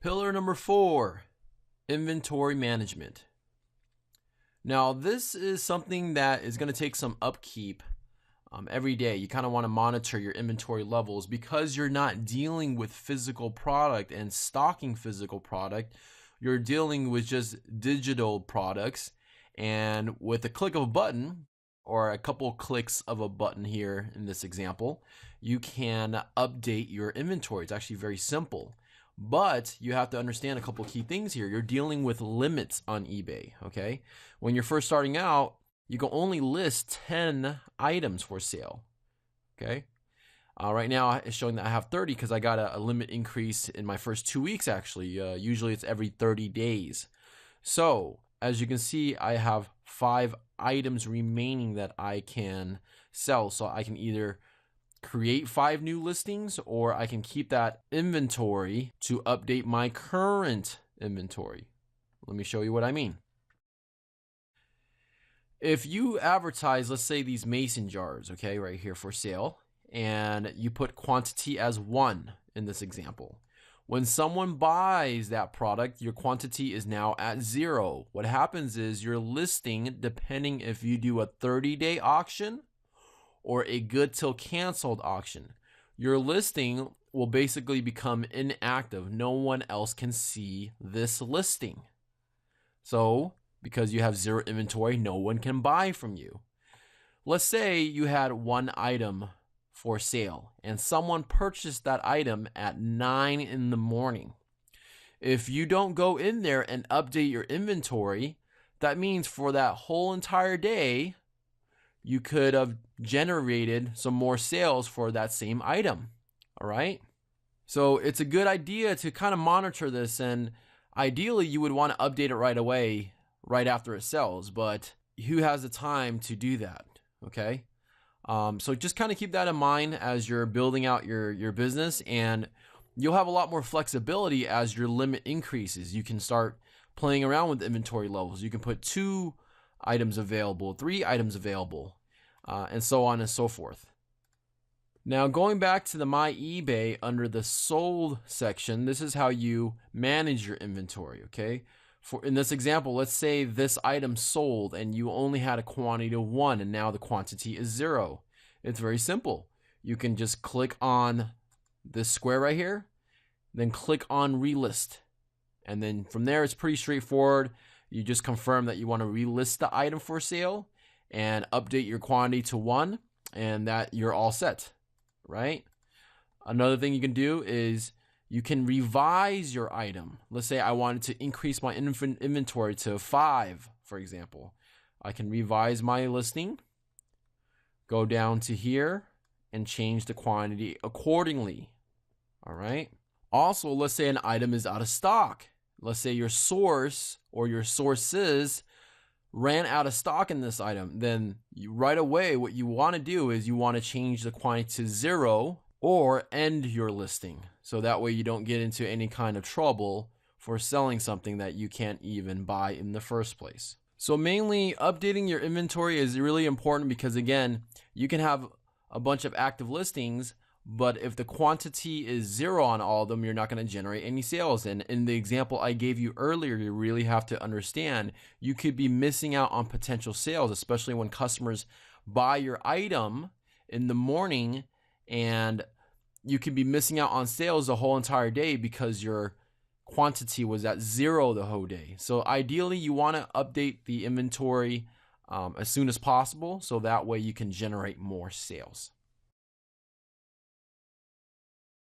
Pillar number 4, inventory management. Now, this is something that is going to take some upkeep every day. You kind of want to monitor your inventory levels because you're not dealing with physical product and stocking physical product. You're dealing with just digital products, and with a click of a button or a couple clicks of a button here in this example, you can update your inventory. It's actually very simple. But you have to understand a couple key things here. You're dealing with limits on eBay, okay? When you're first starting out, you can only list 10 items for sale, okay? Right now, it's showing that I have 30 because I got a limit increase in my first 2 weeks, actually. Usually, it's every 30 days. So, as you can see, I have 5 items remaining that I can sell. So, I can either create 5 new listings, or I can keep that inventory to update my current inventory. Let me show you what I mean. If you advertise, let's say these mason jars, okay, right here for sale, and you put quantity as 1 in this example. When someone buys that product, your quantity is now at 0. What happens is your listing, depending if you do a 30-day auction or a good till canceled auction, your listing will basically become inactive. No one else can see this listing. So, because you have 0 inventory, no one can buy from you. Let's say you had 1 item for sale and someone purchased that item at 9 in the morning. If you don't go in there and update your inventory, that means for that whole entire day, you could have generated some more sales for that same item. All right. So it's a good idea to kind of monitor this, and ideally you would want to update it right away, right after it sells, but who has the time to do that? Okay. So just kind of keep that in mind as you're building out your business, and you'll have a lot more flexibility as your limit increases. You can start playing around with inventory levels. You can put 2 items available, 3 items available, and so on and so forth. Now, going back to the My eBay under the sold section, this is how you manage your inventory, okay? In this example, let's say this item sold and you only had a quantity of 1 and now the quantity is 0. It's very simple. You can just click on this square right here, then click on relist. And then from there, it's pretty straightforward. You just confirm that you want to relist the item for sale and update your quantity to 1, and that you're all set, right? Another thing you can do is you can revise your item. Let's say I wanted to increase my inventory to 5, for example. I can revise my listing, go down to here, and change the quantity accordingly. All right. Also, let's say an item is out of stock. Let's say your source or your sources ran out of stock in this item. Then right away, what you want to do is you want to change the quantity to 0 or end your listing. So that way you don't get into any kind of trouble for selling something that you can't even buy in the first place. So mainly updating your inventory is really important because, again, you can have a bunch of active listings, but if the quantity is 0 on all of them, you're not going to generate any sales. And in the example I gave you earlier, you really have to understand you could be missing out on potential sales, especially when customers buy your item in the morning, and you could be missing out on sales the whole entire day because your quantity was at 0 the whole day. So ideally, you want to update the inventory as soon as possible, so that way you can generate more sales.